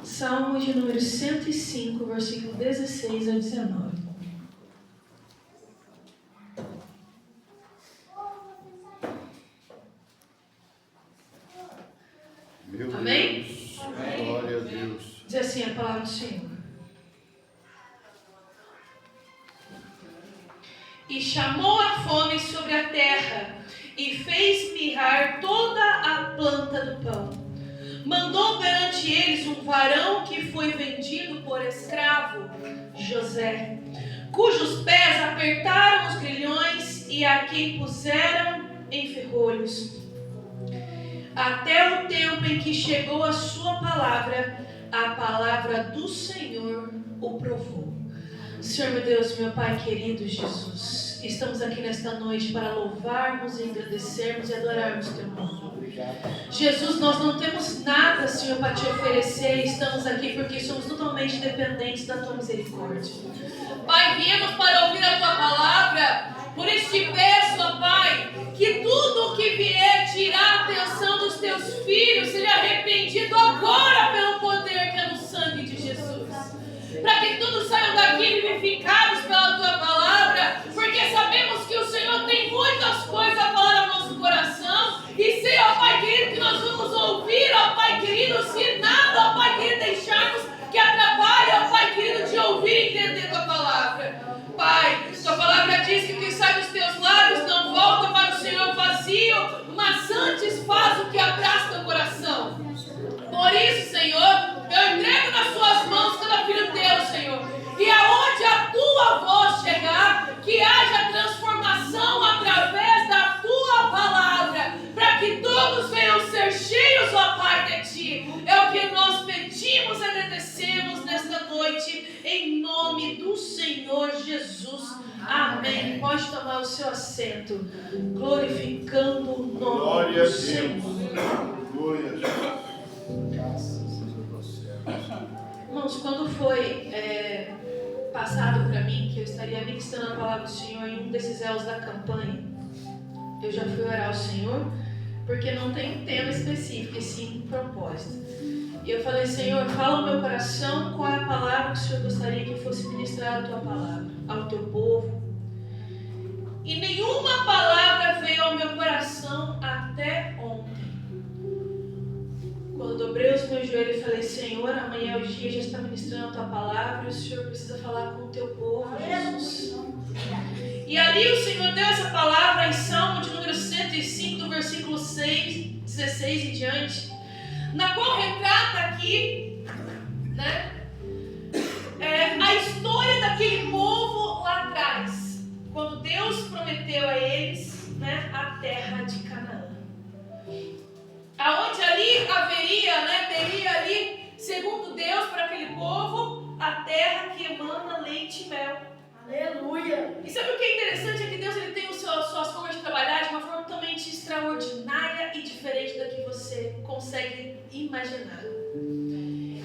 Salmo de número 105, versículo 16 a 19. Meu Amém? Deus. Amém. Glória a Deus. Diz assim a palavra do Senhor. E chamou a fome sobre a terra, e fez mirrar toda a planta do pão. Mandou perante eles um varão que foi vendido por escravo, José, cujos pés apertaram os grilhões e a quem puseram em ferrolhos. Até o tempo em que chegou a sua palavra, a palavra do Senhor o provou. Senhor, meu Deus, meu Pai querido Jesus, estamos aqui nesta noite para louvarmos, engrandecermos e adorarmos teu nome. Jesus, nós não temos nada, Senhor, para te oferecer. Estamos aqui porque somos totalmente dependentes da tua misericórdia. Pai, viemos para ouvir a tua palavra. Por isso te peço, ó Pai, que tudo o que vier tirar a atenção dos teus filhos seja arrependido agora pelo poder que é no sangue de Jesus. Para que todos saiam daqui vivificados pela tua palavra, porque sabemos que o Senhor tem muitas coisas a falar ao nosso coração. E sei, ó Pai querido, que nós vamos ouvir, ó Pai querido, se nada, ó Pai querido, deixarmos que atrapalhe, ó Pai querido, de ouvir e entender tua palavra. Pai, tua palavra diz que o que sai dos teus lábios não volta para o Senhor vazio, mas antes faz o que abraça teu coração. Por isso, Senhor, eu entrego nas suas mãos cada filho teu, Senhor. E aonde a tua voz chegar, que haja transformação através da tua palavra, para que todos venham ser cheios, ó Pai, de ti. É o que nós pedimos e agradecemos nesta noite, em nome do Senhor Jesus. Amém. Pode tomar o seu assento, glorificando o nome Glória do a Senhor. Deus. Glória a Deus. Irmãos, quando foi passado para mim que eu estaria ministrando a palavra do Senhor em um desses elos da campanha, eu já fui orar ao Senhor, porque não tem um tema específico, e sim um propósito. E eu falei: Senhor, fala ao meu coração qual é a palavra que o Senhor gostaria que fosse ministrada a tua palavra, ao teu povo. E nenhuma palavra veio ao meu coração até ontem. Quando dobrei os meus joelhos e falei: Senhor, amanhã é o dia, já está ministrando a tua palavra, e o Senhor precisa falar com o teu povo, Jesus. E ali o Senhor deu essa palavra em Salmo de número 105, do versículo 16 em diante, na qual retrata aqui, né, a história daquele povo lá atrás, quando Deus prometeu a eles, né, a terra de Canaã. Aonde ali haveria, né, teria ali, segundo Deus, para aquele povo, a terra que emana leite e mel. Aleluia! E sabe o que é interessante? É que Deus ele tem suas formas de trabalhar de uma forma totalmente extraordinária e diferente da que você consegue imaginar.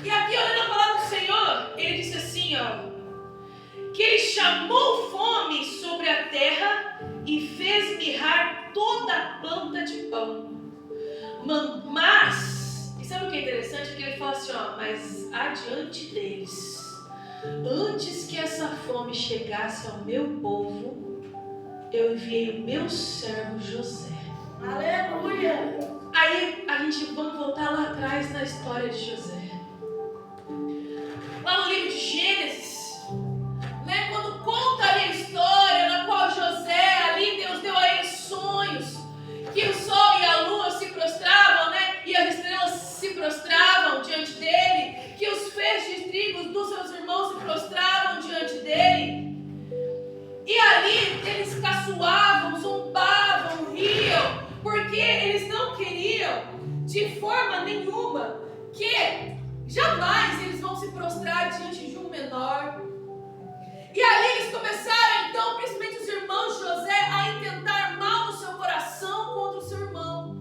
E aqui, olhando a palavra do Senhor, ele disse assim, ó, que ele chamou fome sobre a terra e fez mirrar toda a planta de pão. Mas, e sabe o que é interessante? É que ele fala assim, ó, mas adiante deles, antes que essa fome chegasse ao meu povo, eu enviei o meu servo José. Aleluia! Aí a gente vamos voltar lá atrás na história de José. Lá no livro de Gênesis, né, quando conta ali a história na qual José, ali Deus deu a ele sonhos, que o sol e a lua se prostravam, né, e as estrelas se prostravam diante dele, que os feixes de trigo dos seus irmãos se prostravam diante dele. E ali eles caçoavam, zombavam, riam, porque eles não queriam de forma nenhuma que jamais eles vão se prostrar diante de um menor. E ali eles começaram então, principalmente os irmãos de José, a intentar mal no seu coração contra o seu irmão.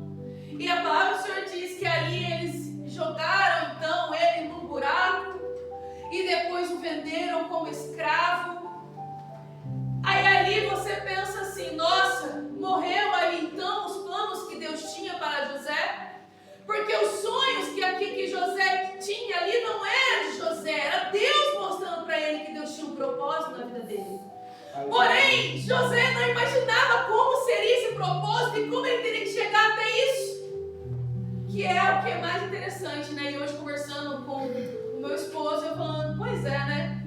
E a palavra do Senhor diz que ali eles jogaram então ele num buraco e depois o venderam como escravo. Aí ali você pensa assim, nossa, morreu ali então os planos que Deus tinha para José? Porque os sonhos que José tinha ali não Porém, José não imaginava como seria esse propósito e como ele teria que chegar até isso. Que é o que é mais interessante, né? E hoje conversando com o meu esposo, eu falando, pois é, né?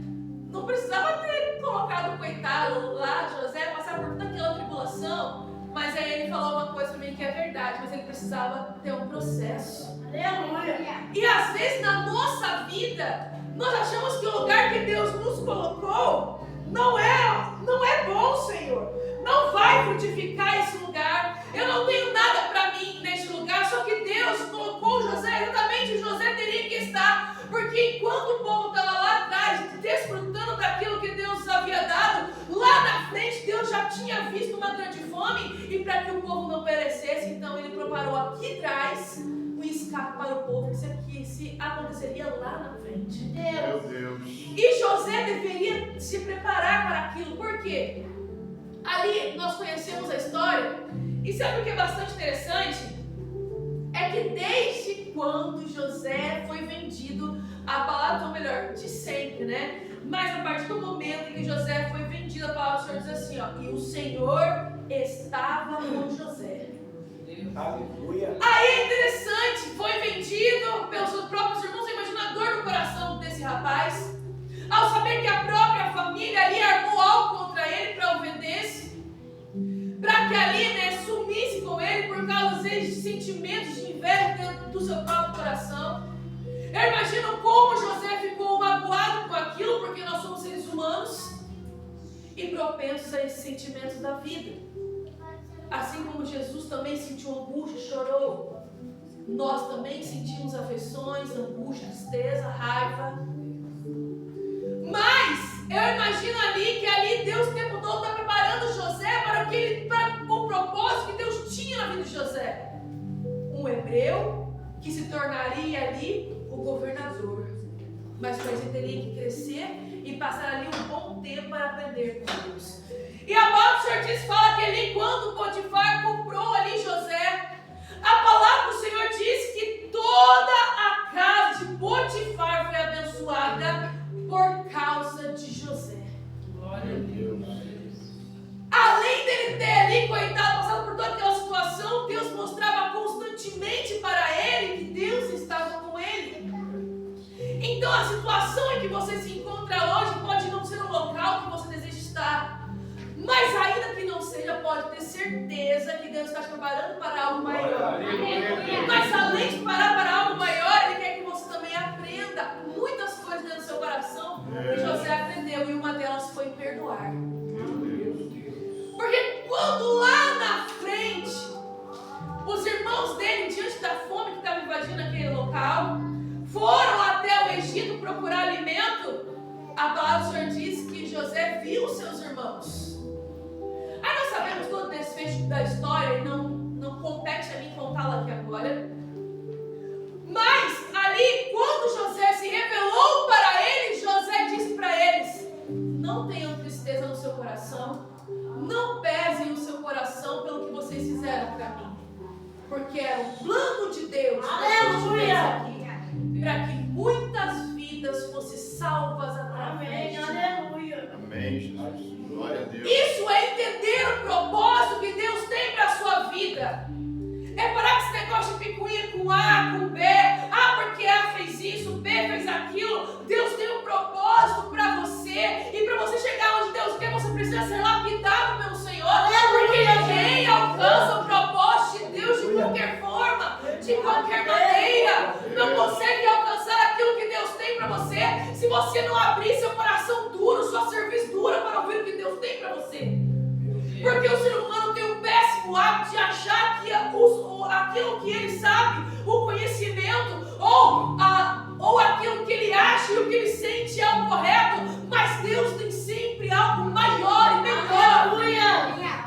Não precisava ter colocado o coitado lá, José, passar por toda aquela tribulação. Mas aí ele falou uma coisa pra mim que é verdade, mas ele precisava ter um processo. Aleluia! E às vezes na nossa vida, nós achamos que o lugar que Deus nos colocou não é bom, Senhor. Não vai frutificar esse lugar. Eu não tenho nada para mim neste lugar, só que Deus colocou José, exatamente José teria que estar. Porque enquanto o povo estava lá atrás, desfrutando daquilo que Deus havia dado, lá na frente Deus já tinha visto uma grande fome, e para que o povo não perecesse, então ele preparou aqui atrás um escape para o povo, que se aconteceria lá na frente. Meu Deus. E José deveria se preparar para aquilo, por quê? Ali nós conhecemos a história, e sabe o que é bastante interessante? É que desde quando José foi vendido, a palavra, ou melhor, de sempre, né? Mas a partir do momento em que José foi vendido, a palavra do Senhor diz assim, ó, e o Senhor estava com José. Aleluia. Aí é interessante, foi vendido pelos seus próprios irmãos. Imagina a dor no coração desse rapaz, ao saber que a própria família ali armou algo contra ele para o vendesse, para que ali, né, sumisse com ele por causa de sentimentos de inveja dentro do seu próprio coração. Eu imagino como José ficou magoado com aquilo, porque nós somos seres humanos e propensos a esses sentimentos da vida. Assim como Jesus também sentiu angústia, chorou, nós também sentimos aflições, angústia, tristeza, raiva. Mas eu imagino ali que ali Deus o tempo todo está preparando José para o propósito que Deus tinha na vida de José. Um hebreu que se tornaria ali o governador. Mas para isso ele teria que crescer e passar ali um bom tempo para aprender com Deus. E a palavra do Senhor diz, fala que ali quando Potifar comprou ali José, a palavra do Senhor diz que toda a casa de Potifar foi abençoada por causa de José. Glória a Deus. Além dele ter ali, coitado, passado por toda aquela situação, Deus mostrava constantemente para ele que Deus estava com ele. Então a situação em que você se encontra hoje pode não ser o local que você deseja estar. Mas ainda que não seja, pode ter certeza que Deus está te preparando para algo maior. Mas além de preparar para algo maior, Ele quer que você também aprenda muitas coisas dentro do seu coração que José aprendeu, e uma delas foi perdoar. Porque quando lá na frente, os irmãos dele, diante da fome que estava invadindo aquele local, foram até o Egito procurar alimento, a palavra do Senhor diz que José viu os seus irmãos. Aí nós sabemos todo o desfecho da história, e não compete a mim contá-la aqui agora. Mas ali, quando José se revelou para eles, José disse para eles: não tenham tristeza no seu coração, não pesem o seu coração pelo que vocês fizeram para mim, porque era o plano de Deus para que muitas vidas fossem salvas através de Aleluia. Amém, Jesus. Glória a Deus. Isso é entender o propósito que Deus tem para a sua vida. É parar com esse negócio de picuinha com A, com B. Ah, porque A fez isso, B fez aquilo. Deus tem um propósito para você. E para você chegar onde Deus quer, você precisa ser lapidado pelo Senhor. Porque ninguém alcança o propósito de Deus de qualquer forma, de qualquer maneira. Não consegue alcançar aquilo que Deus tem para você se você não abrir seu coração duro, sua cerviz dura para ouvir o que Deus tem para você. Porque o ser humano tem um péssimo hábito de achar que aquilo que ele sabe, o conhecimento, ou aquilo que ele acha e o que ele sente é o correto, mas Deus tem sempre algo maior e melhor.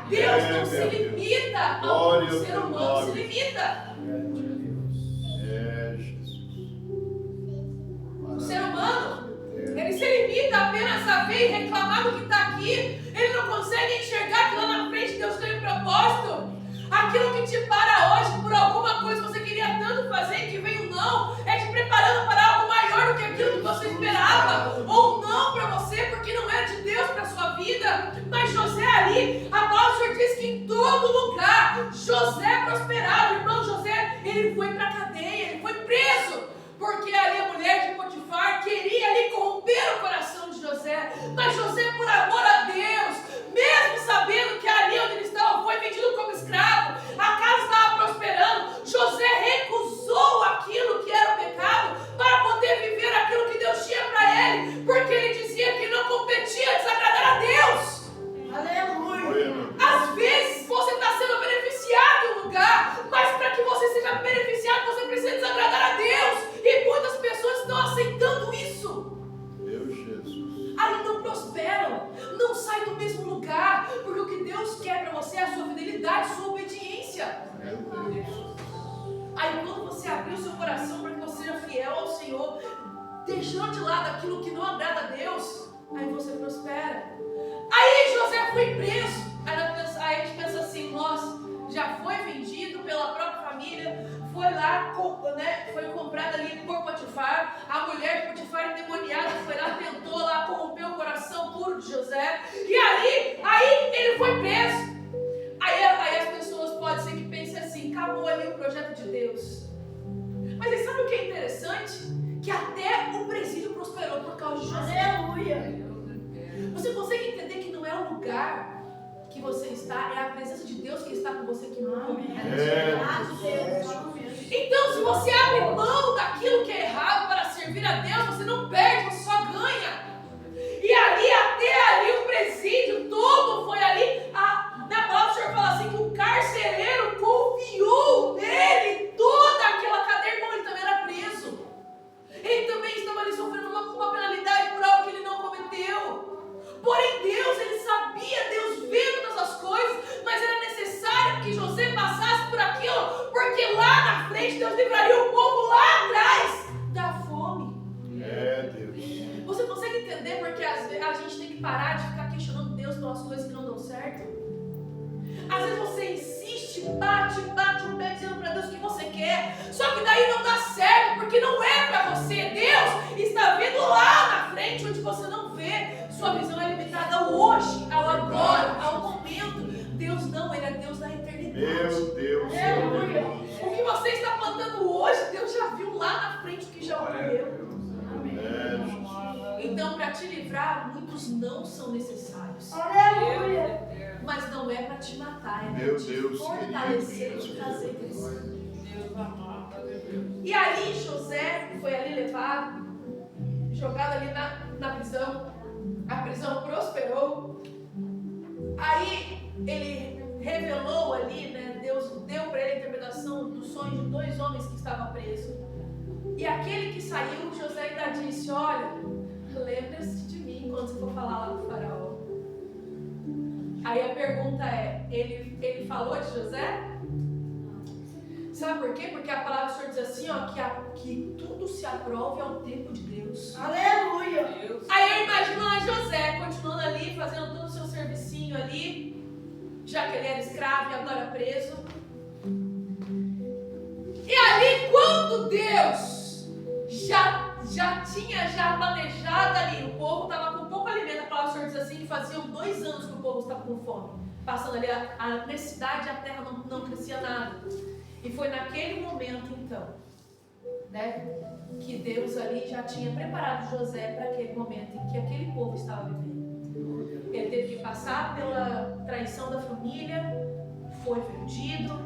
Deus não se limita ao que o ser humano se limita. O ser humano, ele se limita apenas a ver e reclamar do que está aqui. Ele não consegue enxergar que lá na frente Deus tem um propósito. Aquilo que te para hoje por alguma coisa que você queria tanto fazer e que veio não, é te preparando para algo maior do que aquilo que você esperava. Ou não para você, porque não é de Deus para a sua vida. Mas sai do mesmo lugar, porque o que Deus quer para você é a sua fidelidade, a sua obediência. Aí quando você abrir o seu coração para que você seja fiel ao Senhor, deixando de lado aquilo que não agrada a Deus, aí você prospera. Aí José foi preso. Aí a gente pensa assim, nossa, já foi vendido pela própria família, foi lá, foi comprado ali por Potifar, a mulher de Potifar endemoniada foi lá, tentou lá corromper o coração puro de José, e aí ele foi preso. Aí as pessoas podem ser que pensem assim, acabou ali o projeto de Deus. Mas aí sabe o que é interessante? Que até o presídio prosperou por causa de José. Aleluia. Você consegue entender que não é o lugar que você está, é a presença de Deus que está com você que não é. Então, se você abre mão daquilo que é errado para servir a Deus, você não perde, você só ganha. E até ali, o presídio todo foi ali. Na palavra o Senhor fala assim, que o carcereiro confiou nele toda aquela cadeia. Irmão, ele também era preso. Ele também estava ali sofrendo uma penalidade por algo que ele não cometeu. Porém, ele sabia, Deus vê todas as coisas, mas era necessário que José passasse por aquilo, porque lá na frente Deus livraria o povo lá atrás da fome. Deus. Você consegue entender porque às vezes a gente tem que parar de ficar questionando Deus pelas coisas que não dão certo? Às vezes você insiste, bate o pé dizendo para Deus o que você quer, só que daí não dá certo, porque não é para você. Deus está vendo lá na frente onde você não vê. Sua visão é limitada ao hoje, ao agora, ao momento. Deus não, Ele é Deus da eternidade. Meu Deus. Aleluia. O que você está plantando hoje, Deus já viu lá na frente o que já ocorreu. Então, para te livrar, muitos não são necessários. Aleluia. Mas não é para te matar, é Meu para te Deus, fortalecer e te fazer crescer. E aí José foi ali levado, jogado ali na prisão. A prisão prosperou. Aí ele revelou ali, Deus deu para ele a interpretação do sonho de 2 homens que estavam presos. E aquele que saiu, José ainda disse, olha, lembra-se de mim quando você for falar lá com o faraó. Aí a pergunta é, ele falou de José? Sabe por quê? Porque a palavra do Senhor diz assim, que tudo se aprove ao tempo de Deus. Aleluia. Aí eu imagino lá José continuando ali, fazendo todo o seu servicinho ali, já que ele era escravo e agora preso. E ali, quando Deus já tinha planejado ali, o povo estava com pouco alimento, a palavra do Senhor diz assim, que faziam 2 anos que o povo estava com fome, passando ali a necessidade e a terra não crescia nada. E foi naquele momento, então, que Deus ali já tinha preparado José para aquele momento em que aquele povo estava vivendo. Ele teve que passar pela traição da família, foi vendido,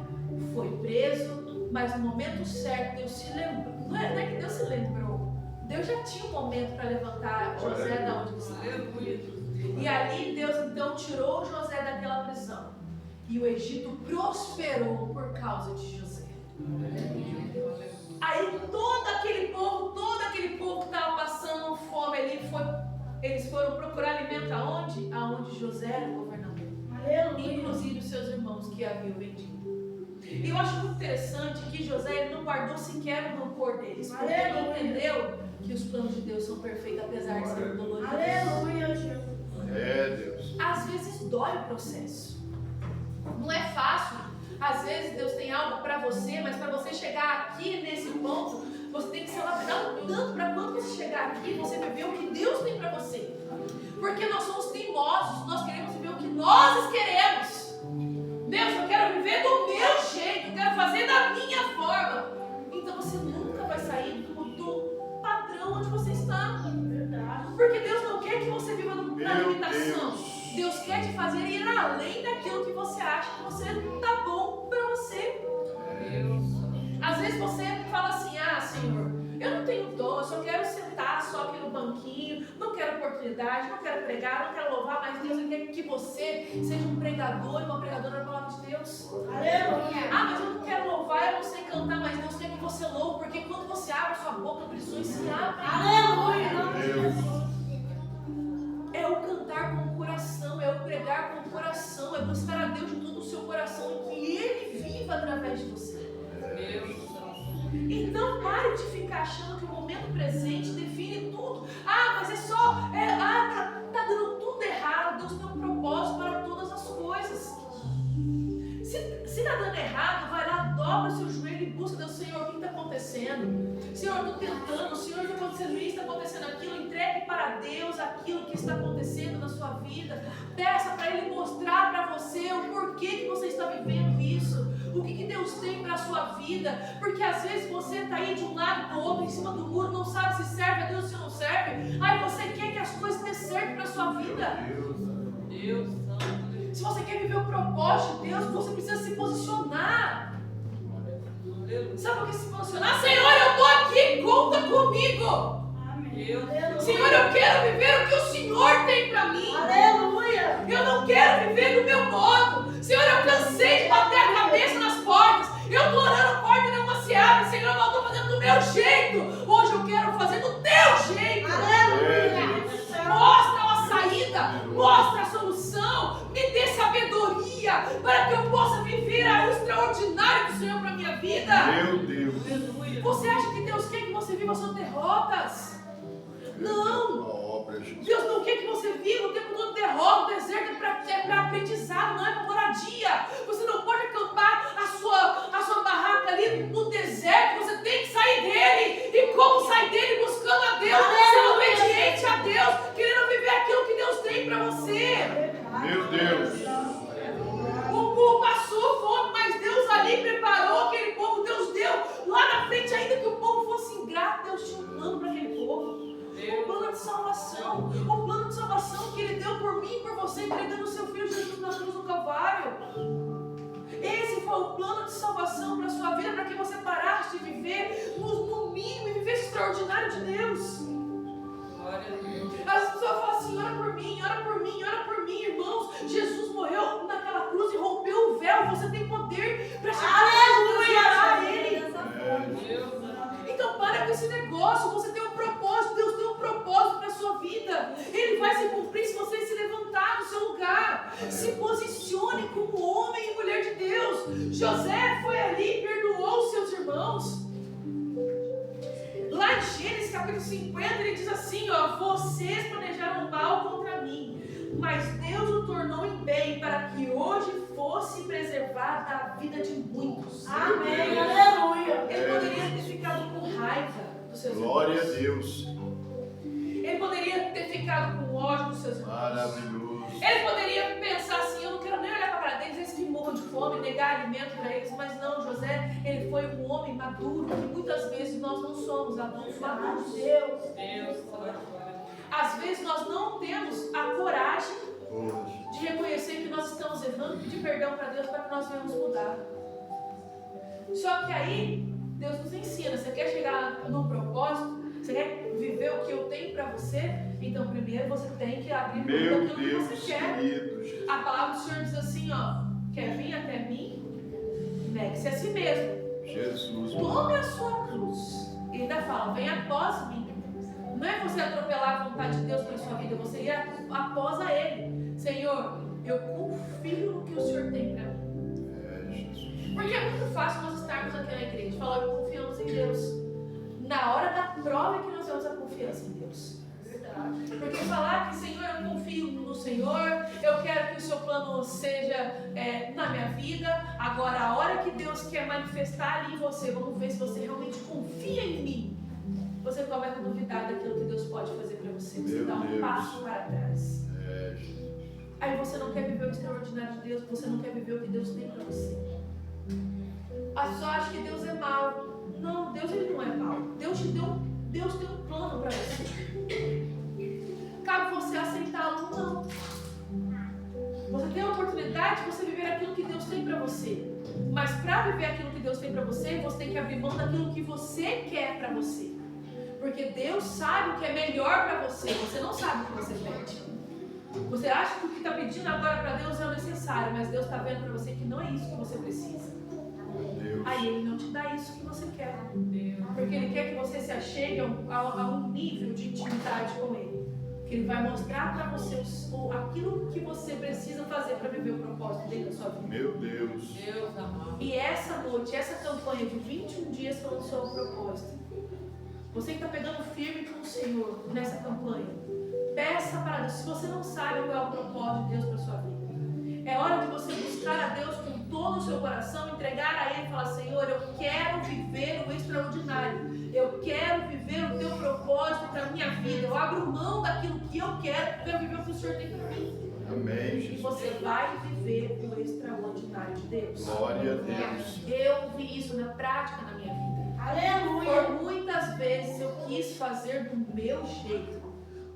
foi preso, mas no momento certo Deus se lembrou. Não é que Deus se lembrou, Deus já tinha um momento para levantar José da onde ele estava. E ali Deus então tirou José daquela prisão. E o Egito prosperou por causa de José. Aí todo aquele povo que estava passando fome ali, eles foram procurar alimento aonde? Aonde José era governador. Aleluia. Inclusive os seus irmãos que haviam vendido. E eu acho muito interessante que José ele não guardou sequer o rancor deles, porque ele entendeu que os planos de Deus são perfeitos, apesar de serem doloridos. Aleluia, Jesus. Deus. Às vezes dói o processo. Não é fácil. Às vezes Deus tem algo para você, mas para você chegar aqui nesse ponto, você tem que se lapidar um tanto para quando você chegar aqui, você viver o que Deus tem para você. Porque nós somos teimosos, nós queremos viver o que nós queremos. Deus, eu quero viver do meu jeito, eu quero fazer da minha forma. Então você nunca vai sair do padrão onde você está. Porque Deus não quer que você viva na limitação. Deus quer te fazer ir além daquilo que você acha que você está bom para você. Às vezes você fala assim, Senhor, eu não tenho dom, eu só quero sentar só aqui no banquinho, não quero oportunidade, não quero pregar, não quero louvar, mas Deus quer que você seja um pregador e uma pregadora da palavra de Deus. Aleluia. Mas eu não quero louvar, eu não sei cantar, mas Deus quer que você louve, porque quando você abre a sua boca, prisões se abrem. Aleluia. Deus. É o cantar com o coração, é presente define tudo. Mas é só, tá dando tudo errado. Deus tem um propósito para todas as coisas. Se tá dando errado, vai lá, dobra o seu joelho e busca Deus. Senhor, o que está acontecendo? Senhor, eu estou tentando. Senhor, está acontecendo isso, está acontecendo aquilo. Entregue para Deus aquilo que está acontecendo na sua vida. Peça para Ele mostrar para você o porquê que você está vivendo isso. O que Deus tem para a sua vida. Porque às vezes você está aí de um lado para o outro, em cima do muro, não sabe se serve a Deus ou se não serve. Aí você quer que as coisas dê certo para a sua vida. Deus Santo. Se você quer viver o propósito de Deus, você precisa se posicionar. Sabe por que se posicionar? Senhor, eu estou aqui, conta comigo. Senhor, eu quero viver o que o Senhor tem para mim. Aleluia. Eu não quero viver do meu modo. Senhor, eu cansei de bater a cabeça nas portas. Eu estou orando, a porta não se abre. Senhor, eu estou fazendo do meu jeito. Hoje eu quero fazer do teu jeito. Aleluia. Mostra a saída, mostra a solução, me dê sabedoria para que eu possa viver o extraordinário do Senhor para a minha vida. Meu Deus. Você acha que Deus quer que você viva suas derrotas? Não! Deus não quer que você viva o tempo todo derrota. O deserto é para aprendizado, não é para moradia. Você não pode acampar a sua barraca ali no deserto. Você tem que sair dele. E como sair dele? Buscando a Deus, sendo obediente a Deus, querendo viver aquilo que Deus tem para você. Meu Deus. O povo passou fome, mas Deus ali preparou aquele povo. Deus deu lá na frente, ainda que o povo fosse ingrato, Deus tinha um plano para aquele povo. Um plano de salvação. Um plano de salvação que Ele deu por mim e por você, entregando o seu Filho Jesus na cruz do Calvário. Esse foi o plano de salvação para a sua vida, para que você parasse de viver no mínimo e vivesse extraordinário de Deus. As pessoas falam assim: ora por mim, ora por mim, ora por mim, irmãos. Jesus morreu naquela cruz e rompeu o véu. Você tem poder para chegar a Ele. Então para com esse negócio. Você tem um propósito. Deus tem um propósito para a sua vida. Ele vai se cumprir se você se levantar no seu lugar. Se posicione como homem e mulher de Deus. José foi ali e perdoou os seus irmãos. Lá em Gênesis capítulo 50 ele diz assim: vocês planejaram mal contra mim, mas Deus o tornou em bem para que hoje fosse preservada a vida de muitos. Amém. Aleluia. Ele poderia ter ficado com raiva dos seus irmãos. Glória a Deus. Ele poderia ter ficado com ódio dos seus irmãos. Maravilhoso. Ele poderia pensar assim: eu não quero nem olhar para a cara deles, eles que morram de fome, negar alimento para eles. Mas não, José, ele foi um homem maduro, que muitas vezes nós não somos adultos maduros. Deus. Às vezes nós não temos a coragem Hoje. de reconhecer que nós estamos errando, pedir perdão para Deus para que nós venhamos mudar. Só que aí, Deus nos ensina: você quer chegar num propósito? Você quer viver o que eu tenho para você? Então primeiro você tem que abrir mão Meu daquilo que Deus, você quer. querido Jesus. A palavra do Senhor diz assim, quer vir até mim? Negue-se a si mesmo. Jesus. Tome a sua cruz. E ainda fala: vem após mim. Não é você atropelar a vontade de Deus para a sua vida, você ir após a Ele. Senhor, eu confio no que o Senhor tem para mim. Jesus. Porque é muito fácil nós estarmos aqui na igreja, falar que confiamos em Deus. Na hora da prova é que nós temos a confiança em Deus. Porque falar que, Senhor, eu confio no Senhor, eu quero que o seu plano seja na minha vida. Agora, a hora que Deus quer manifestar ali em você, vamos ver se você realmente confia em mim. Você começa a duvidar daquilo que Deus pode fazer para você. Você Meu dá um Deus. passo para trás. Jesus. Aí você não quer viver o extraordinário de Deus, você não quer viver o que Deus tem para você. A pessoa acha que Deus é mau. Não, Deus ele não é mau. Deus tem um plano para você. Cabe você aceitá-lo ou não. Você tem a oportunidade de você viver aquilo que Deus tem para você. Mas para viver aquilo que Deus tem para você, você tem que abrir mão daquilo que você quer para você. Porque Deus sabe o que é melhor para você. Você não sabe o que você pede. Você acha que o que está pedindo agora para Deus é o necessário, mas Deus está vendo para você que não é isso que você precisa. Deus. Aí Ele não te dá isso que você quer. Porque Ele quer que você se achegue a um nível de intimidade com Ele. Que Ele vai mostrar para você aquilo que você precisa fazer para viver o propósito dele na sua vida. Meu Deus. E essa noite, essa campanha de 21 dias falando sobre o propósito, Você que está pegando firme com o Senhor nessa campanha, peça para Deus. Se você não sabe qual é o propósito de Deus para a sua vida, é hora de você buscar a Deus com todo o seu coração, entregar a Ele e falar: Senhor, eu quero viver o extraordinário. Eu quero viver o teu propósito para a minha vida. Eu abro mão daquilo que eu quero viver o que o Senhor tem para mim. Amém, E Jesus. você vai viver o extraordinário de Deus. Glória a Deus. Eu vi isso na prática na minha vida. Aleluia. Por muitas vezes eu quis fazer do meu jeito.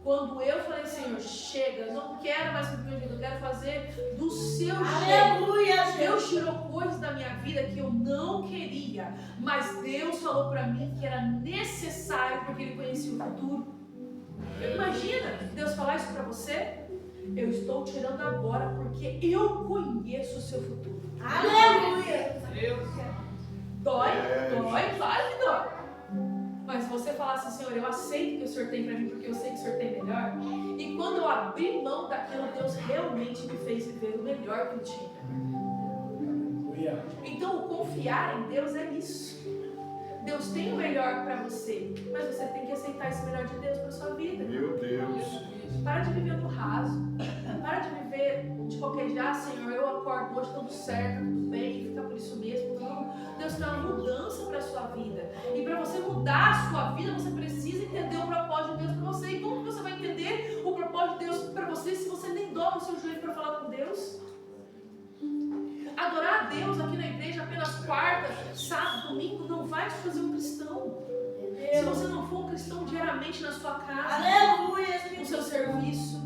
Quando eu falei: Senhor, chega, eu não quero mais fazer do meu jeito, eu quero fazer do seu jeito. Aleluia. Deus tirou coisas da minha vida que eu não queria, mas Deus falou para mim que era necessário porque Ele conhecia o futuro. Imagina Deus falar isso para você. Eu estou tirando agora porque eu conheço o seu futuro. Aleluia. Dói, claro que dói. Mas se você falar assim: Senhor, eu aceito o que o Senhor tem para mim porque eu sei que o Senhor tem melhor. E quando eu abri mão daquilo, Deus realmente me fez viver o melhor que eu tinha. Então, o confiar em Deus é isso. Deus tem o melhor para você, mas você tem que aceitar esse melhor de Deus para sua vida. Meu Deus. Para de viver no raso. Para de viver de qualquer jeito: Senhor, eu acordo hoje tudo certo, tudo bem, e fica por isso mesmo. Não. Deus tem uma mudança para a sua vida. E para você mudar a sua vida, você precisa entender o propósito de Deus para você. E como você vai entender o propósito de Deus para você se você nem dobra o seu joelho para falar com Deus? Adorar a Deus aqui na igreja apenas quarta, sábado, domingo não vai te fazer um cristão. Se você não for um cristão diariamente na sua casa, Aleluia. no seu serviço,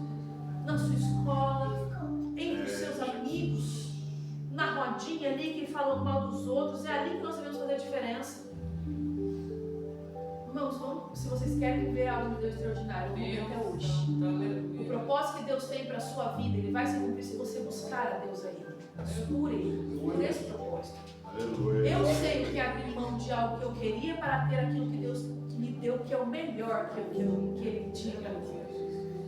na sua escola, entre os seus amigos, na rodinha ali que falam mal dos outros, é ali que nós devemos fazer a diferença. Irmãos, se vocês querem viver algo de Deus extraordinário, o momento é hoje. O propósito que Deus tem para a sua vida, ele vai se cumprir se você buscar a Deus aí. Por ele, por esse propósito. Aleluia. Eu sei que abri mão de algo que eu queria para ter aquilo que Deus me deu, que é o melhor que Ele tinha para mim.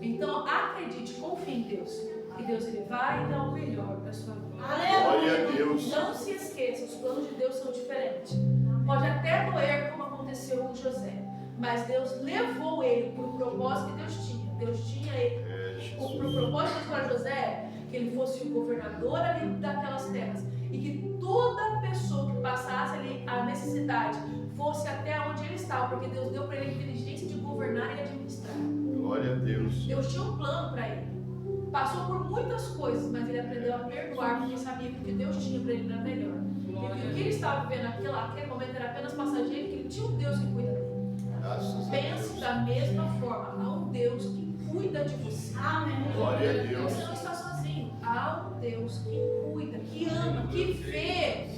Então, acredite, confie em Deus. Que Deus ele vai dar o melhor para a sua vida. Glória a Deus. Não se esqueça, os planos de Deus são diferentes. Pode até doer como aconteceu com José, mas Deus levou ele para o propósito que Deus tinha. Deus tinha ele. O propósito de para José, que ele fosse o governador ali daquelas terras e que toda pessoa que passasse ali a necessidade fosse até onde ele estava, porque Deus deu para ele a inteligência de governar e administrar. Glória a Deus. Deus tinha um plano para ele. Passou por muitas coisas, mas ele aprendeu a perdoar porque sabia que o que Deus tinha para ele era melhor. E que o que ele estava vivendo naquele momento era apenas passageiro, que ele tinha um Deus que cuida dele. Pense da mesma forma, há um Deus que cuida de você. Amém. Glória a Deus. Você não está sozinho. Há um Deus que cuida, que ama, que vê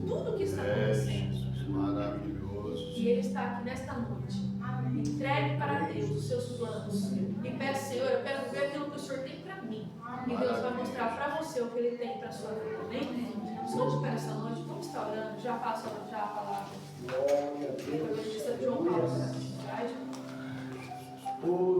tudo o que está acontecendo. Jesus, maravilhoso. E Ele está aqui nesta noite. Entregue para Deus os seus planos. E peça: Senhor, eu quero ver aquilo que o Senhor tem para mim. E Deus vai mostrar para você o que Ele tem para a sua vida. Amém? Estou de pé nessa noite, vamos estar orando. Já passo já a palavra. Glória a Deus. Depois de João Paulo,